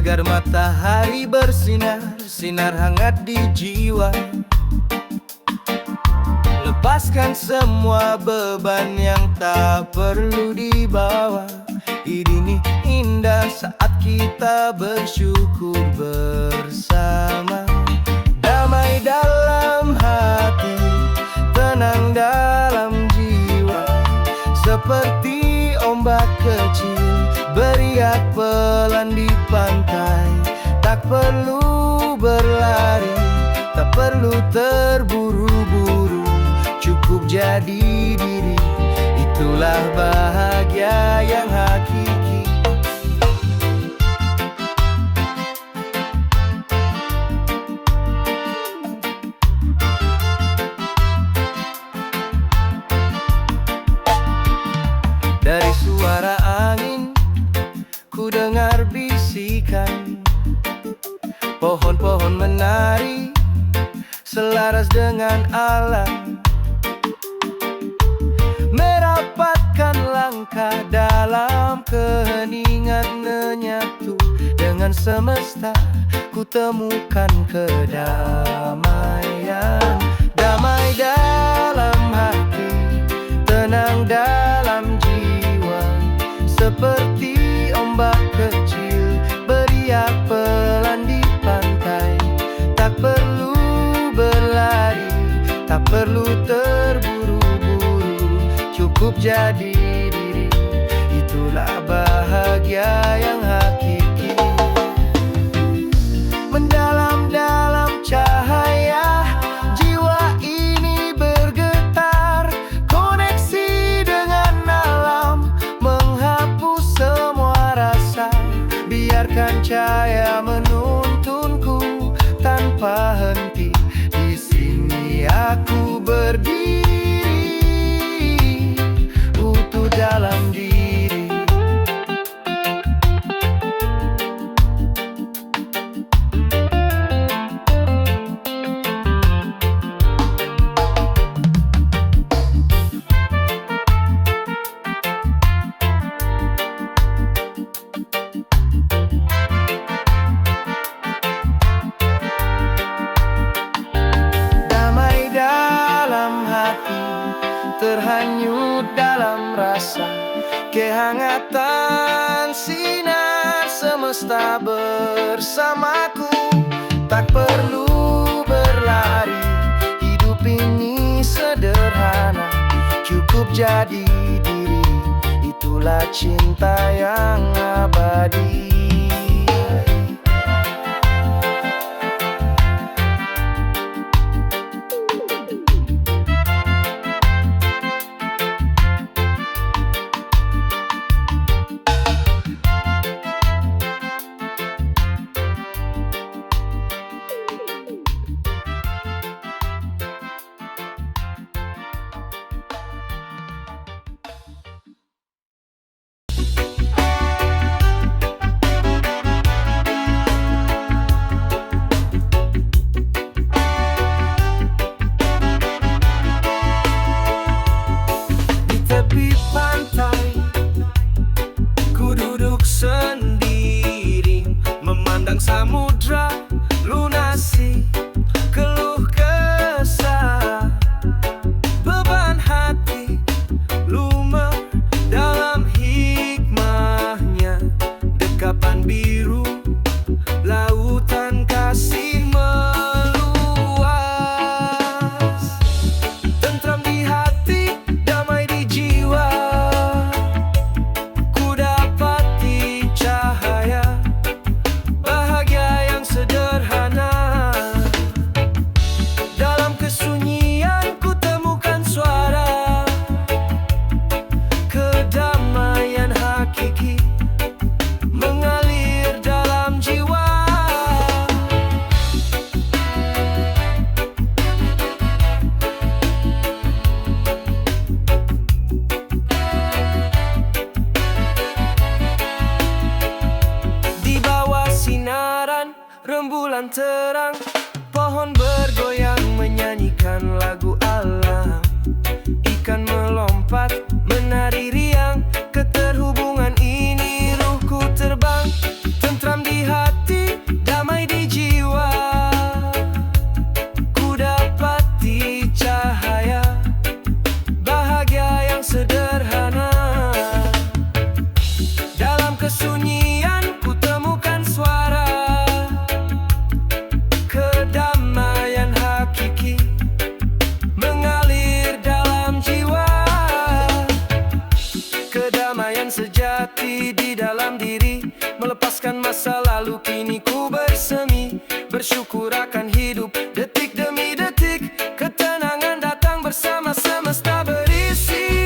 segar matahari bersinar, sinar hangat di jiwa. Lepaskan semua beban yang tak perlu dibawa. Ini indah saat kita bersyukur bersama. Damai dalam hati, tenang dalam jiwa. Seperti ombak kecil beriak pelan di pantai. Tak perlu berlari, tak perlu terburu-buru. Cukup jadi diri, itulah bahagia yang hakiki. Dari suara angin, ku dengar bisikan. Pohon-pohon menari, selaras dengan alam. Merapatkan langkah dalam keheningan, menyatu dengan semesta. Ku temukan kedamaian. Damai dalam hati, tenang dalam jiwa. Seperti ombak kecil beriak pelan di pantai. Tak perlu berlari, tak perlu terburu-buru. Cukup jadi diri, itulah bahagia yang hakiki. Mendalam dalam cahaya, jiwa ini bergetar. Koneksi dengan alam, menghapus semua rasa. Biarkan cahaya menuntunku tanpa henti. Di sini aku berdiri, utuh dalam diri. Damai dalam hati, terhanyut dalam rasa. Kehangatan sinar semesta bersamaku. Tak perlu berlari, hidup ini sederhana. Cukup jadi diri, itulah cinta yang abadi. Tepi pantai, ku duduk sendiri, memandang samudra lunasi keluh kesah. Beban hati lumer dalam hikmahnya. Dekapan biru, lautan kasih meluas. Tentram di hati, damai di jiwa. Ku dapati cahaya, bahagia yang sederhana. Dalam kesunyian ku temukan suara kedamaian hakiki mengalir dalam jiwa. Di bawah sinaran rembulan terang, pohon bergoyang menyanyikan lagu alam. Ikan melompat menari riang, keterhubungan ini ruhku terbang. Tentram di hati, kedamaian sejati di dalam diri. Melepaskan masa lalu kini ku bersemi, bersyukur akan hidup detik demi detik. Ketenangan datang bersama semesta berisi.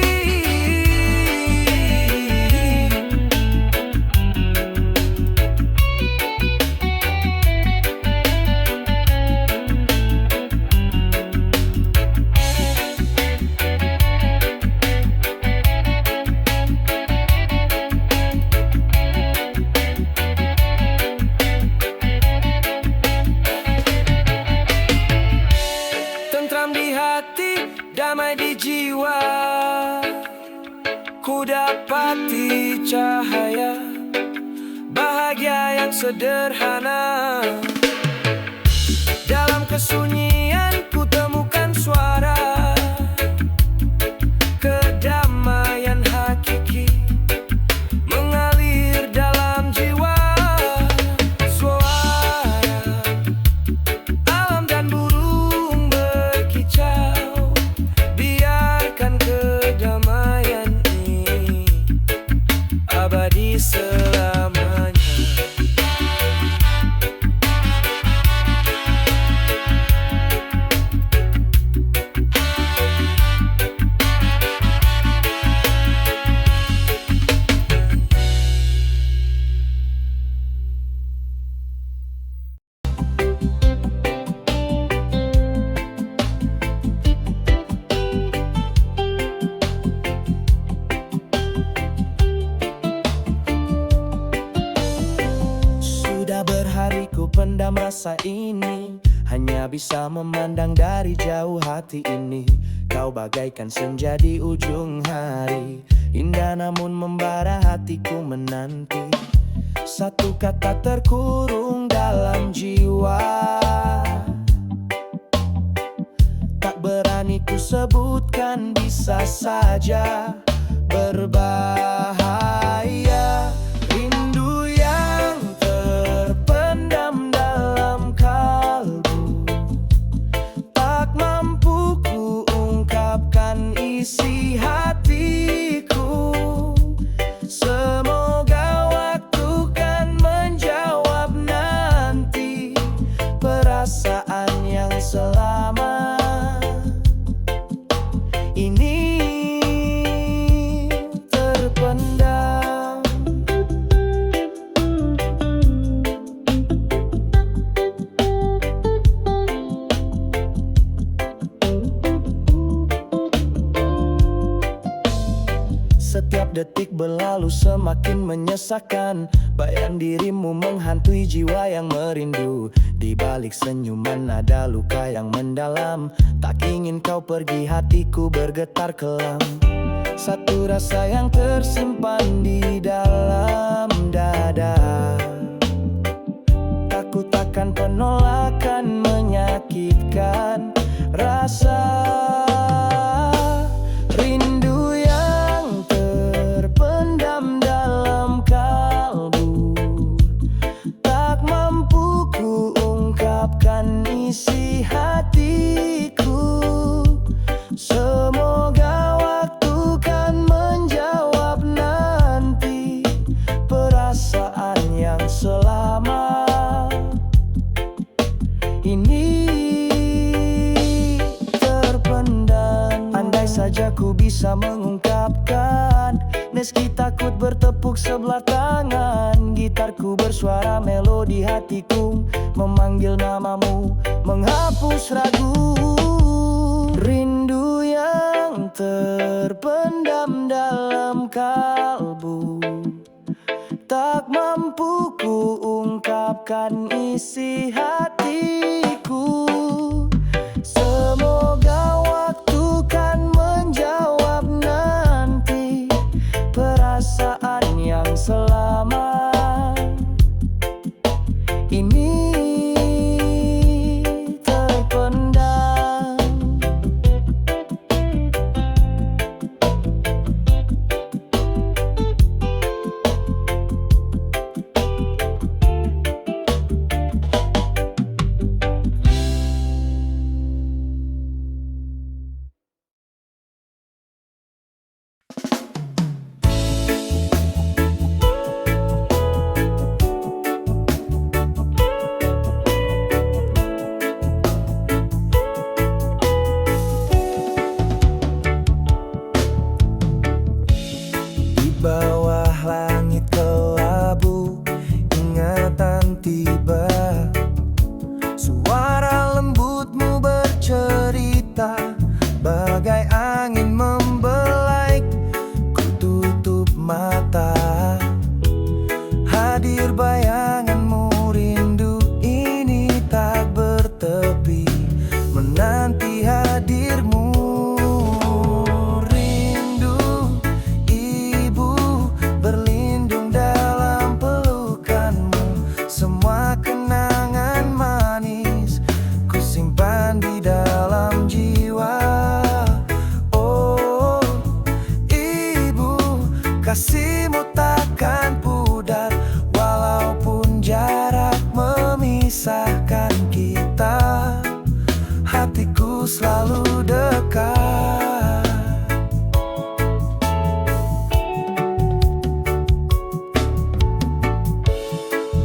Damai di jiwa, ku dapati cahaya bahagia yang sederhana. Dalam kesunyian ku temukan suara kedamaian hakiki mengalir dalam jiwa. Suara alam dan burung berkicau, kedamaian ini abadi selamanya. Berhari ku pendam rasa ini, hanya bisa memandang dari jauh hati ini. Kau bagaikan senja di ujung hari, indah namun membara hatiku menanti. Satu kata terkurung dalam jiwa, tak berani ku sebutkan, bisa saja berbahaya. Isi hatiku, semoga waktu kan menjawab nanti. Perasaan yang selama ini terpendam. Setiap detik berlalu semakin menyesakan, bayang dirimu menghantui jiwa yang merindu. Di balik senyuman ada luka yang mendalam, tak ingin kau pergi, hatiku bergetar kelam. Satu rasa yang tersimpan di dalam dada, takut akan penolakan menyakitkan. Rasa rindu yang terpendam dalam kalbu, tak mampu ku ungkapkan isi hatiku. Semoga waktu kan menjawab nanti. Perasaan yang selama ini terpendam. Andai saja ku bisa mengungkapkan, meski takut bertepuk sebelah tangan. Gitarku bersuara melodi hatiku, memanggil namamu, menghapus ragu. Rindu yang terpendam dalam kalbu, tak mampu ku ungkapkan isi hatiku. Semoga waktu kan menjawab nanti. Perasaan yang selama ini terpendam. bawah langit kelabu, ingatan tiba. Suara lembutmu bercerita, bagai angin membelai. Ku tutup mata, hadir bayanganmu, rindu ini tak bertepi, menanti hadirmu. Rindu ibu berlindung dalam pelukanmu, semua kenangan manis ku simpan di dalam jiwa. Oh ibu, kasihmu takkan pudar, walaupun jarak memisahkan kita, hatiku selalu dekat.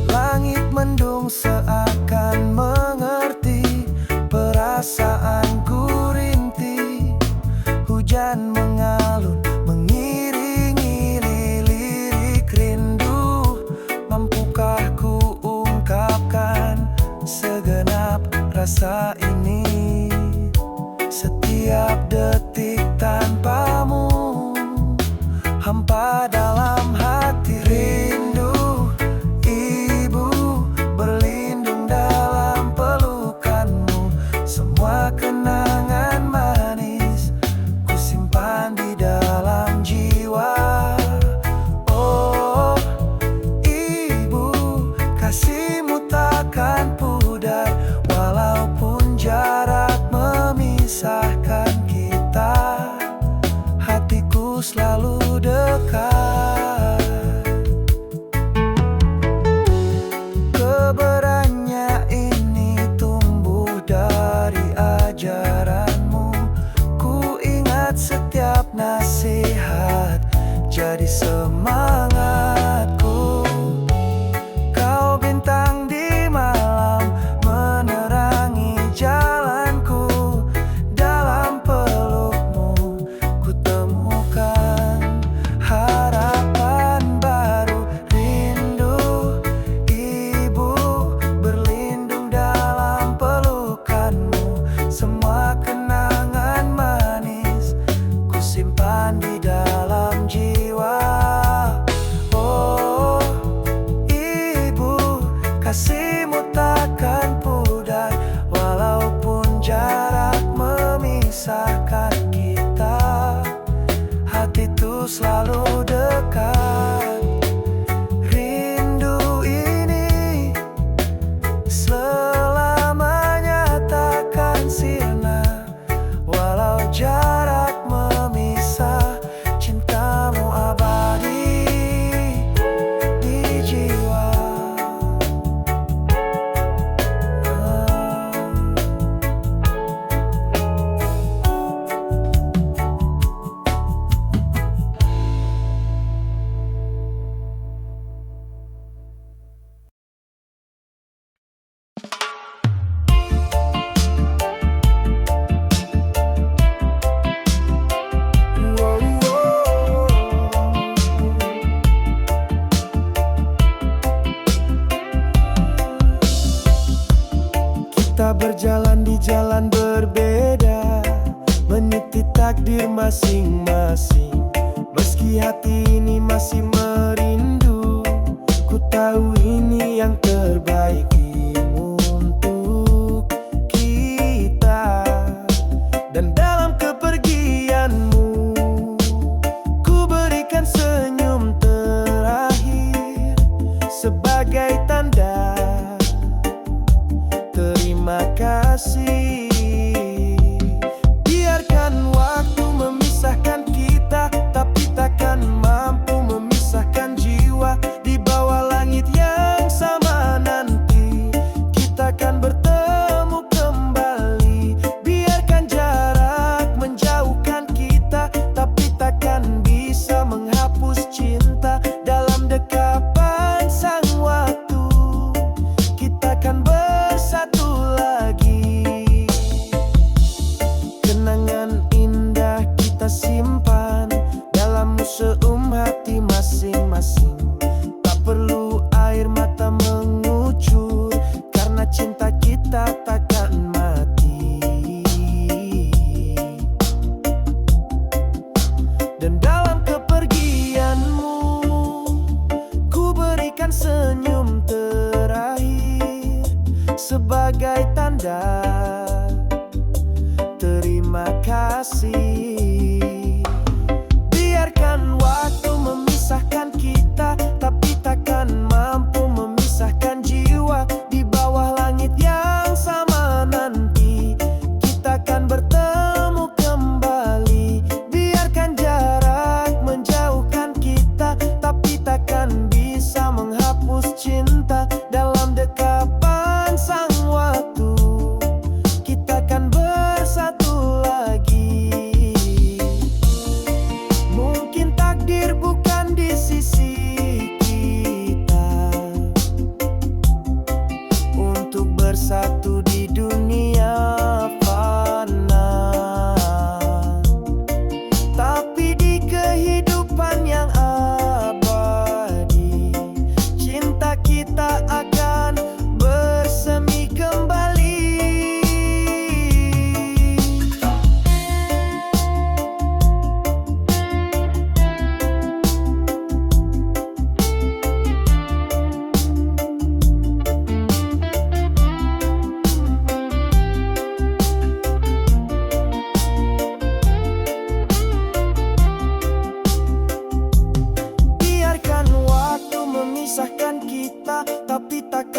Langit mendung seakan mengerti perasaanku rintih. Hujan mengalun mengiringi lirik rindu. Mampukah ku ungkapkan segenap rasa ini? Setiap detik tanpamu hampa dalam hati. Rindu ibu berlindung dalam pelukanmu, semua kenangan manis ku simpan di dalam jiwa. Oh ibu, kasihmu takkan pudar, walaupun jarak memisahkan kita, hatiku selalu dekat. Keberannya ini tumbuh dari ajaranmu. Ku ingat setiap nasihat jadi semangatku. Kau bintang di malam menerangi jalanku. Dalam pelukmu ku temukan harapan baru. Rindu ibu berlindung dalam pelukanmu, semua kenangan manis ku simpan di dalam jiwa.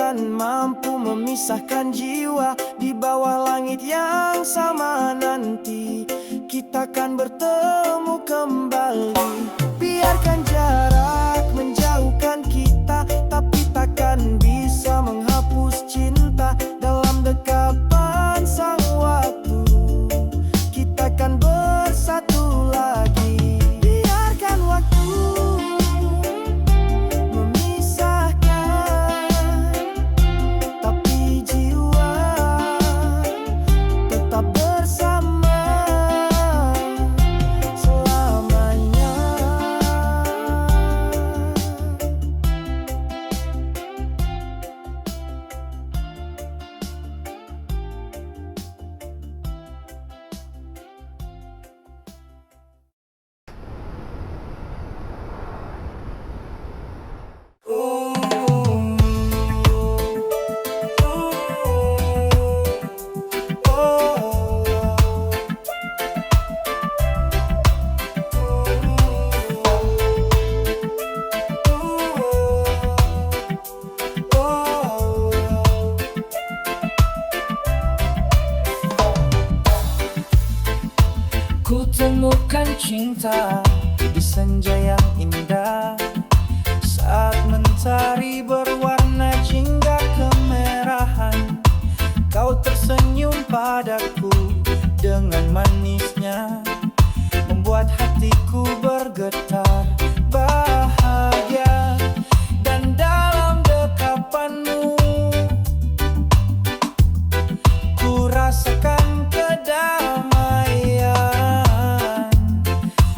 takkan mampu memisahkan jiwa. Di bawah langit yang sama nanti kita akan bertemu kembali. Biarkan jarak menjauhkan kita, tapi takkan bisa menghapus cinta. Dalam dekapan sang waktu kita akan bersatu lagi. Biarkan waktu memisahkan, tapi jiwa tetap bersama selamanya. Ku temukan cinta di senja yang indah, saat mentari berwarna jingga kemerahan. Kau tersenyum padaku dengan manisnya, membuat hatiku bergetar bahagia. Dan dalam dekapanmu ku rasakan kedamaian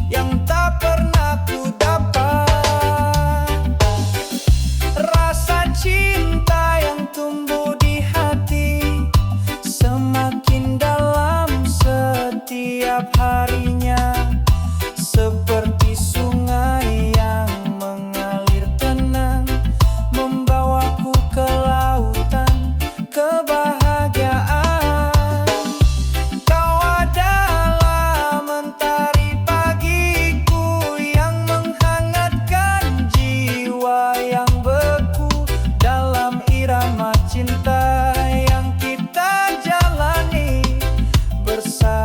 yang tak pernah ku dapat. Rasa cinta yang tumbuh di hati semakin dalam setiap harinya, seperti sungai yang mengalir tenang, membawaku ke lautan kebahagiaan. Kau adalah mentari pagiku yang menghangatkan jiwa yang beku. Dalam irama cinta yang kita jalani bersamamu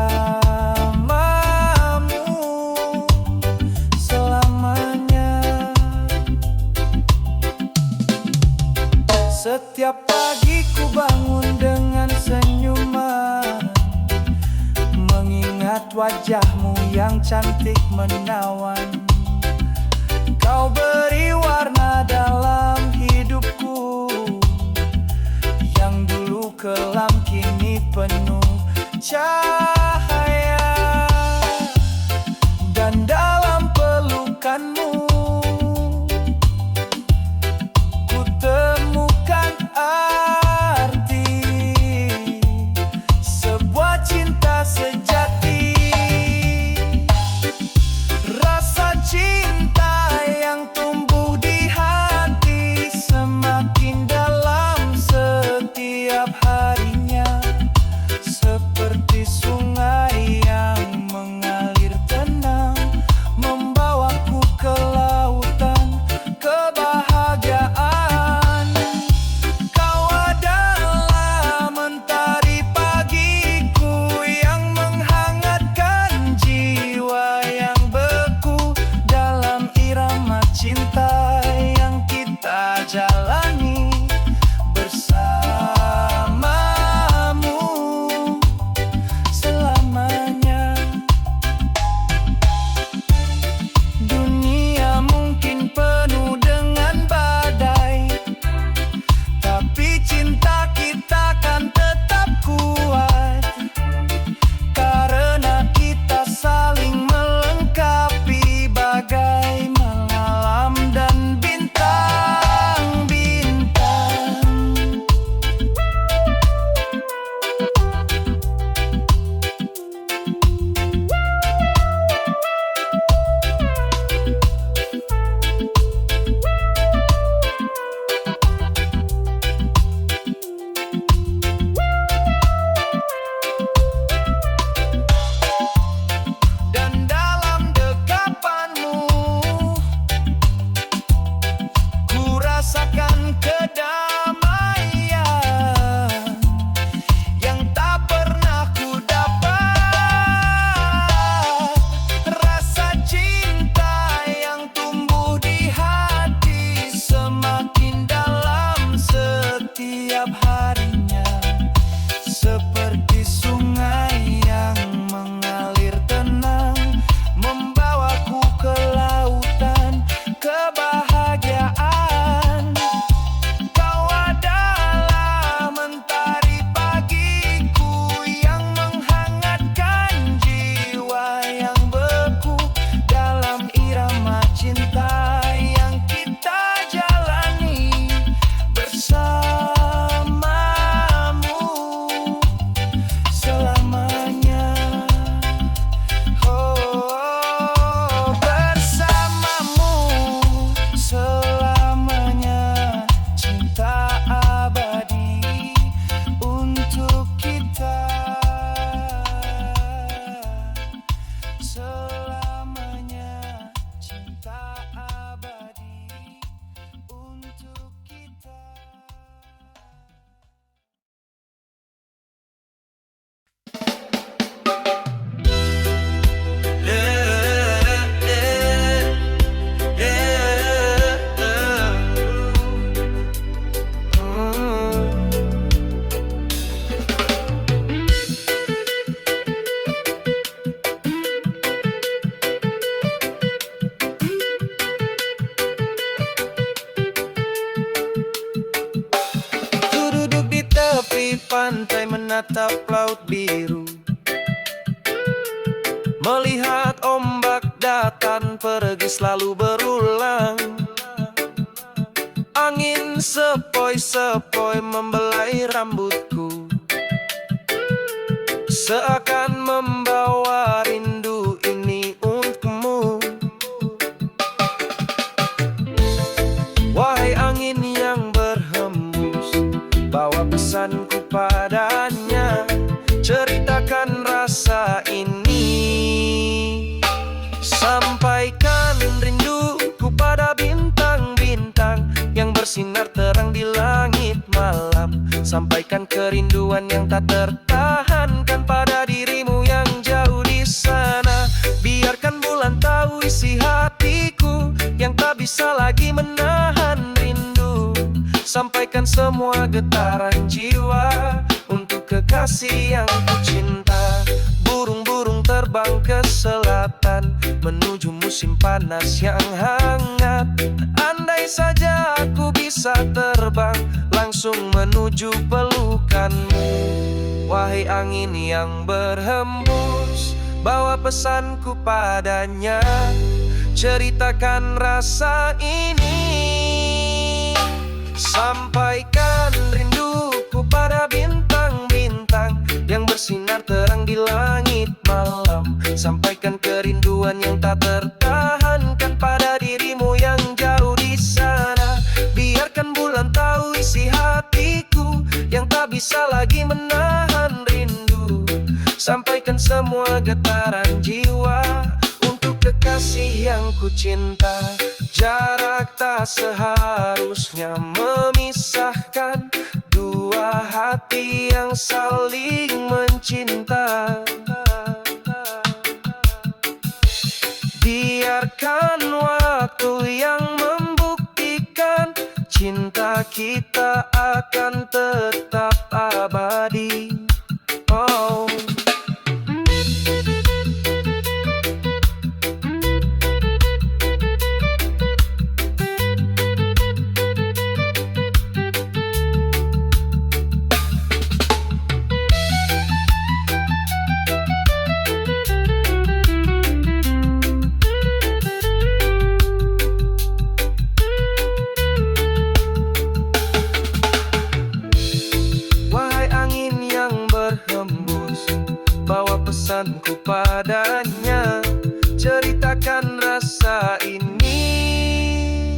selamanya. Setiap pagi ku bangun dengan senyuman, mengingat wajahmu yang cantik menawan. Kau beri warna dalam hidupku, yang dulu kelam kini penuh cahaya. Dan dalam pelukanmu ku temukan arti sebuah cinta sejati. Rasa cinta yang tumbuh di hati semakin dalam setiap harinya, seperti sungai yang mengalir tenang, membawaku ke lautan kebahagiaan. Kau adalah mentari pagiku yang menghangatkan jiwa yang beku. Dalam irama cinta yang kita jalani bersamamu selamanya. Dunia mungkin penuh dengan badai, tapi cinta kita kan tetap kuat, karena kita saling melengkapi bagai malam dan bintang-bintang. menatap laut biru, melihat ombak datang pergi selalu berulang. Angin sepoi-sepoi membelai rambutku, seakan membawa rindu ini untukmu. Wahai angin yang berhembus, bawa pesanku padanya, ceritakan rasa ini. Sampaikan rinduku pada bintang-bintang yang bersinar terang di langit malam. Sampaikan kerinduan yang tak tertahankan pada dirimu yang jauh di sana. Biarkan bulan tahu isi hatiku yang tak bisa lagi menahan rindu. Sampaikan semua getaran jiwa untuk kekasih yang ku cinta. Burung-burung terbang ke selatan menuju musim panas yang hangat. Andai saja aku bisa terbang langsung menuju pelukanmu. Wahai angin yang berhembus, bawa pesanku padanya, ceritakan rasa ini. Sampaikan rinduku pada bintang-bintang yang bersinar terang di langit malam. Sampaikan kerinduan yang tak tertahankan pada dirimu yang jauh di sana. Biarkan bulan tahu isi hatiku yang tak bisa lagi menahan rindu. Sampaikan semua getaran jiwa untuk kekasih yang ku cinta. Jarak tak seharusnya memisahkan dua hati yang saling mencinta. Biarkan waktu yang membuktikan cinta kita akan tetap abadi. Oh. Bawa pesanku padanya, ceritakan rasa ini.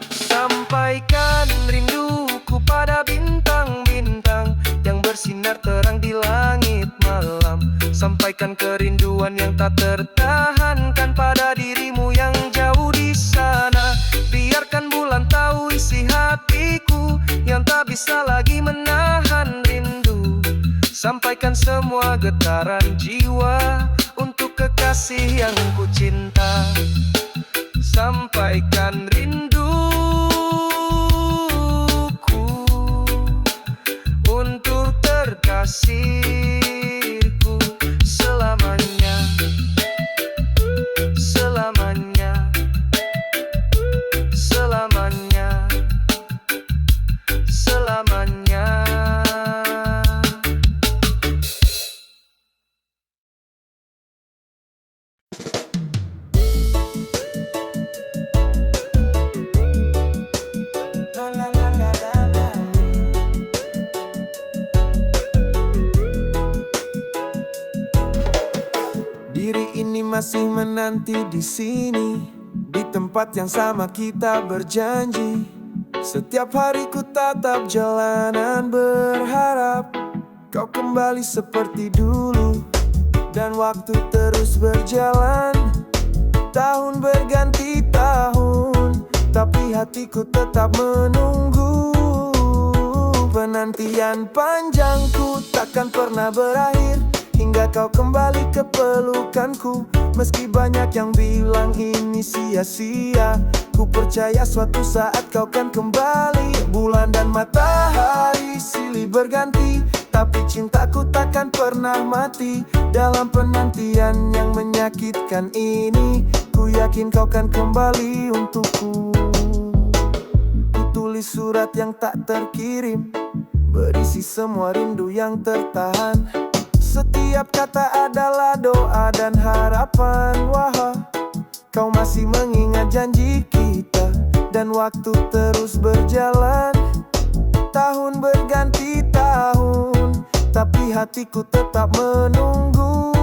Sampaikan rinduku pada bintang-bintang yang bersinar terang di langit malam. Sampaikan kerinduan yang tak tertahankan pada dirimu yang jauh di sana. Biarkan bulan tahu isi hatiku yang tak bisa lagi menahan rindu. Sampaikan semua getaran jiwa untuk kekasih yang ku cinta. Sampaikan rinduku untuk terkasihku selamanya, selamanya, selamanya, selamanya. Diri ini masih menanti di sini, di tempat yang sama kita berjanji. Setiap hari ku tatap jalanan berharap kau kembali seperti dulu. Dan waktu terus berjalan, tahun berganti tahun, tapi hatiku tetap menunggu. Penantian panjangku takkan pernah berakhir hingga kau kembali ke pelukanku. Meski banyak yang bilang ini sia-sia, ku percaya suatu saat kau kan kembali. Bulan dan matahari silih berganti, tapi cintaku takkan pernah mati. Dalam penantian yang menyakitkan ini, ku yakin kau kan kembali untukku. Ku tulis surat yang tak terkirim, berisi semua rindu yang tertahan. Setiap kata adalah doa dan harapan. Wah, kau masih mengingat janji kita, dan waktu terus berjalan. Tahun berganti tahun, tapi hatiku tetap menunggu.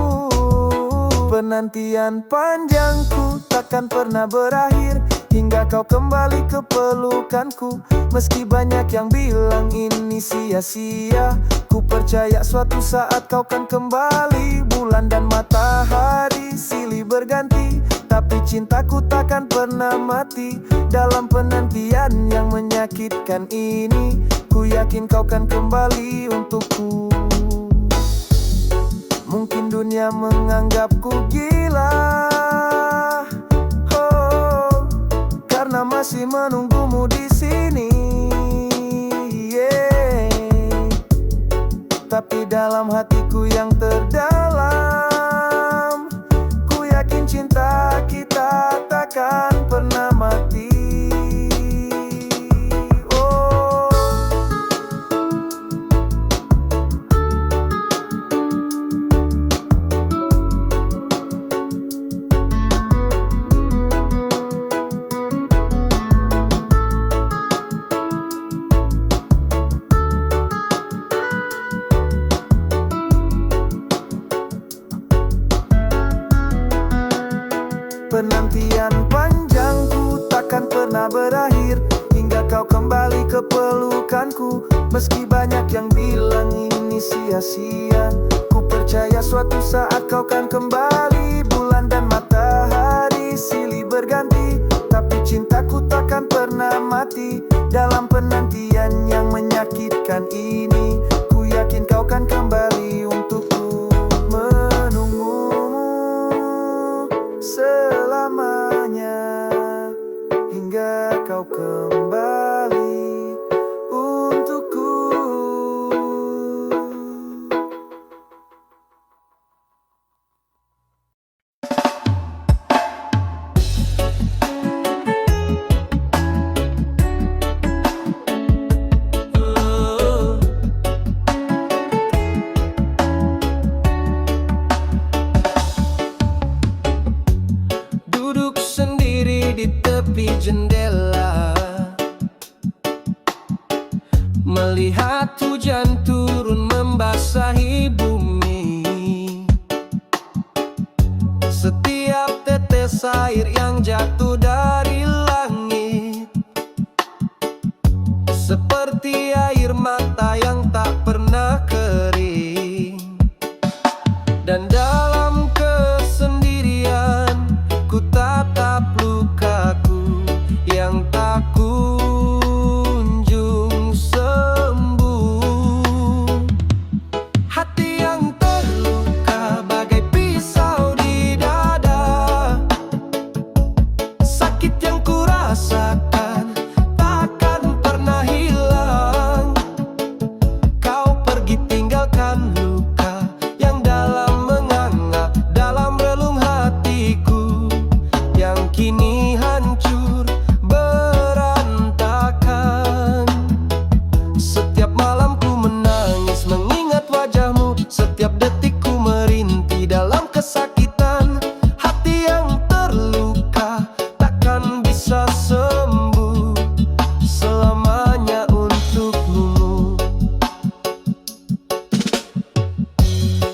Penantian panjangku takkan pernah berakhir, hingga kau kembali ke pelukanku. Meski banyak yang bilang ini sia-sia, ku percaya suatu saat kau kan kembali. Bulan dan matahari silih berganti, tapi cintaku takkan pernah mati. Dalam penantian yang menyakitkan ini, ku yakin kau kan kembali untukku. Mungkin dunia menganggapku gila, oh, karena masih menunggumu di sini. Yeah. Tapi dalam hatiku yang terdalam, ku yakin cinta kita takkan pernah mati. Penantian panjangku takkan pernah berakhir, hingga kau kembali ke pelukanku. Meski banyak yang bilang ini sia-sia, ku percaya suatu saat kau kan kembali. Bulan dan matahari silih berganti, tapi cintaku takkan pernah mati. Dalam penantian yang menyakitkan ini, ku yakin kau kan kembali untukku. Menunggumu selamanya, hingga kau kembali untukku. Duduk sendiri di tepi jendela, melihat hujan turun membasahi bumi. Setiap tetes air yang jatuh dari langit, seperti air mata yang tak pernah kering. Dan dalam kesendirian, ku tatap lukaku yang tak kunjung sembuh. Hati yang terluka bagai pisau di dada, sakit yang ku rasakan takkan pernah hilang. Kau pergi tinggalkan luka yang dalam menganga dalam relung hatiku, yang kini hancur berantakan. Setiap malam ku menangis mengingat wajahmu, setiap detik ku merintih dalam kesakitan. Hati yang terluka takkan bisa sembuh selamanya untukmu.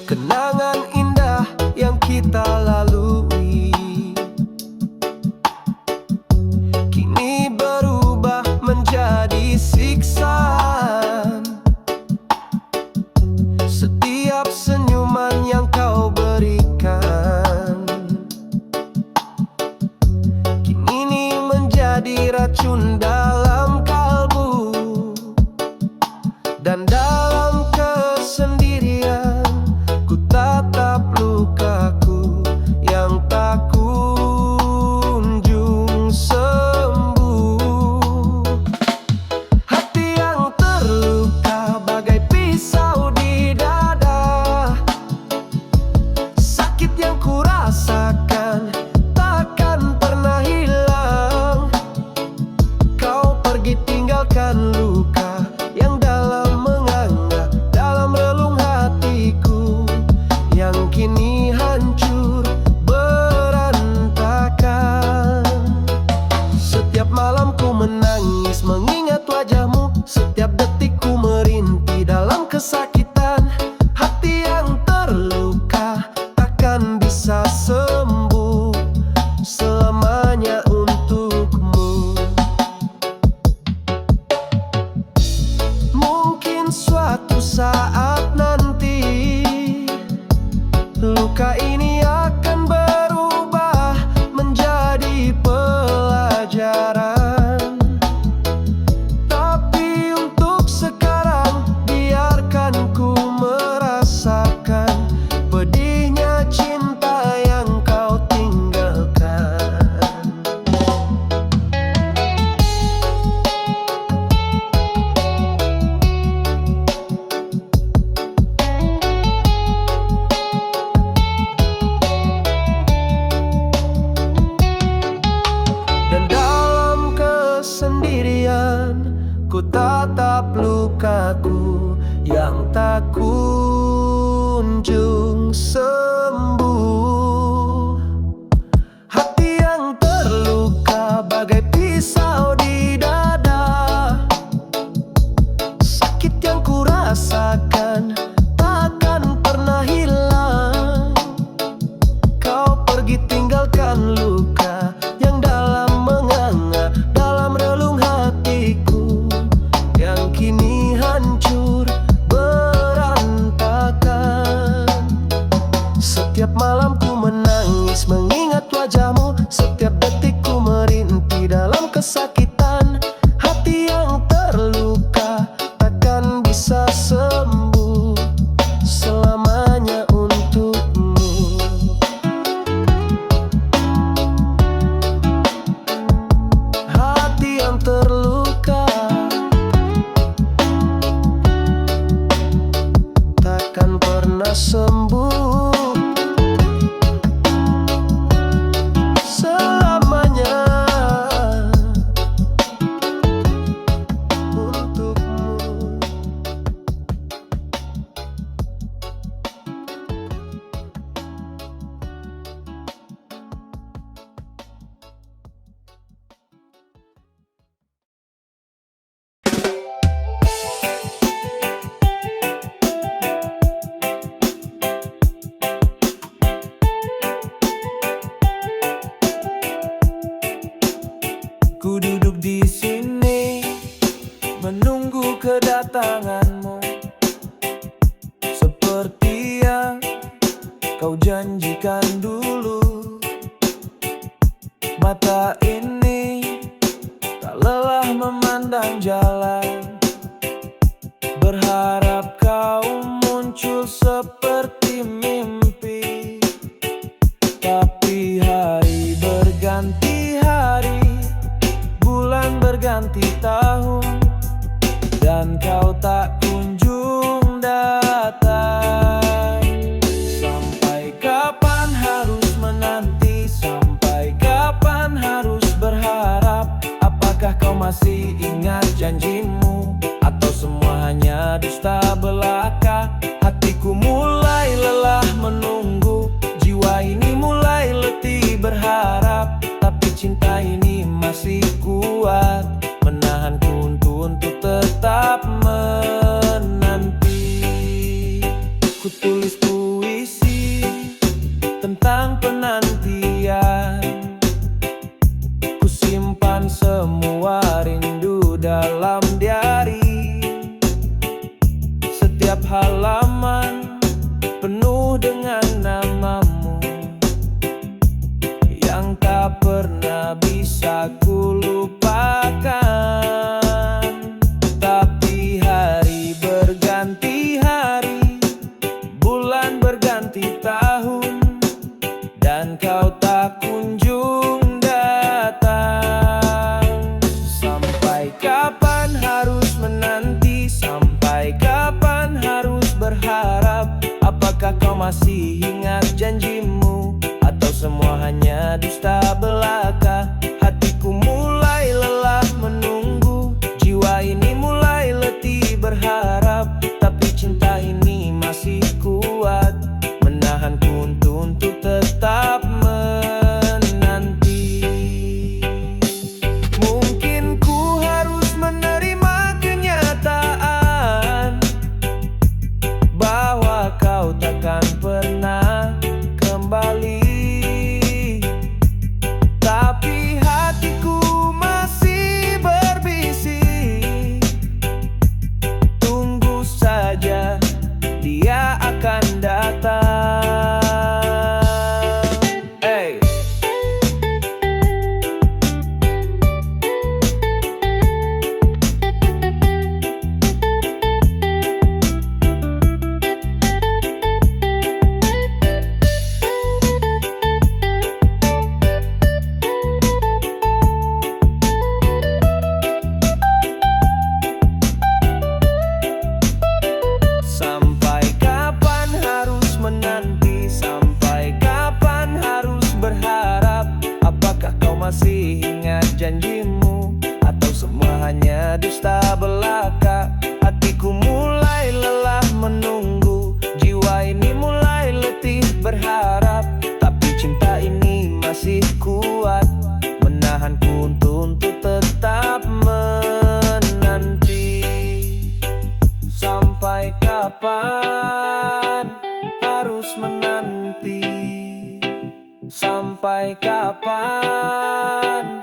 Kenangan indah yang kita lalui kini berubah menjadi siksaan. Setiap senyuman yang kau berikan kini menjadi racun dalam kalbu. Dan dalam kesendirian, ku tatap lukaku yang tak kunjung sembuh. Hati yang terluka bagai pisau di dada, sakit yang ku rasakan takkan pernah hilang. Kau malam ku menangis mengingat wajahmu. Setiap detik ku merintih dalam kesakitan. Hati yang terluka takkan bisa sembuh selamanya untukmu. Mungkin suatu saat nanti luka ini akan berubah menjadi pelajaran. Tapi untuk sekarang biarkan ku merasakan pedihnya cinta yang kau tinggalkan. Dan dalam kesendirian ku tatap lukaku yang tak kunjung sembuh. Hati yang terluka bagai pisau di dada. Sakit yang ku rasakan takkan pernah hilang. Kau pergi tinggalkan luka yang dalam menganga dalam relung hatiku yang kini hancur berantakan. Setiap malam ku menangis mengingat wajahmu. Setiap detik ku merintih dalam kesakitan. Hati yang terluka takkan bisa sembuh selamanya untukmu. Hati yang terluka takkan pernah sembuh selamanya untukmu. Ku duduk di sini menunggu kedatanganmu, seperti yang kau janjikan dulu. Mata ini tak lelah memandang jalan, berharap kau muncul seperti mimpi. Tapi hari berganti hari, bulan berganti tahun, dan kau tak kunjung datang. Sampai kapan harus menanti? Sampai kapan harus berharap? Apakah kau masih ingat janjimu? Atau semua hanya dusta belaka? Hatiku mulai lelah menunggu, jiwa ini mulai letih berharap. Tapi cinta ini masih kuat menahanku untuk tetap menanti. Ku tulis puisi tentang penantian, ku simpan semua rindu dalam diari. Setiap halaman penuh dengan namamu yang tak pernah bisa ku lupakan. Tapi hari berganti hari, bulan berganti tahun, dan kau tak kunjung datang. Sampai kapan harus menanti? Sampai kapan harus berharap? Apakah kau masih ingat janjimu? Atau semua hanya dusta belaka? Hatiku mulai lelah menunggu, jiwa ini mulai letih berharap. Tapi cinta ini masih kuat menahanku untuk tetap menanti. Mungkin hanya dusta belaka. Hatiku mulai lelah menunggu, jiwa ini mulai letih berharap. Tapi cinta ini masih kuat, menahanku untuk tetap menanti. Sampai kapan harus menanti? Sampai kapan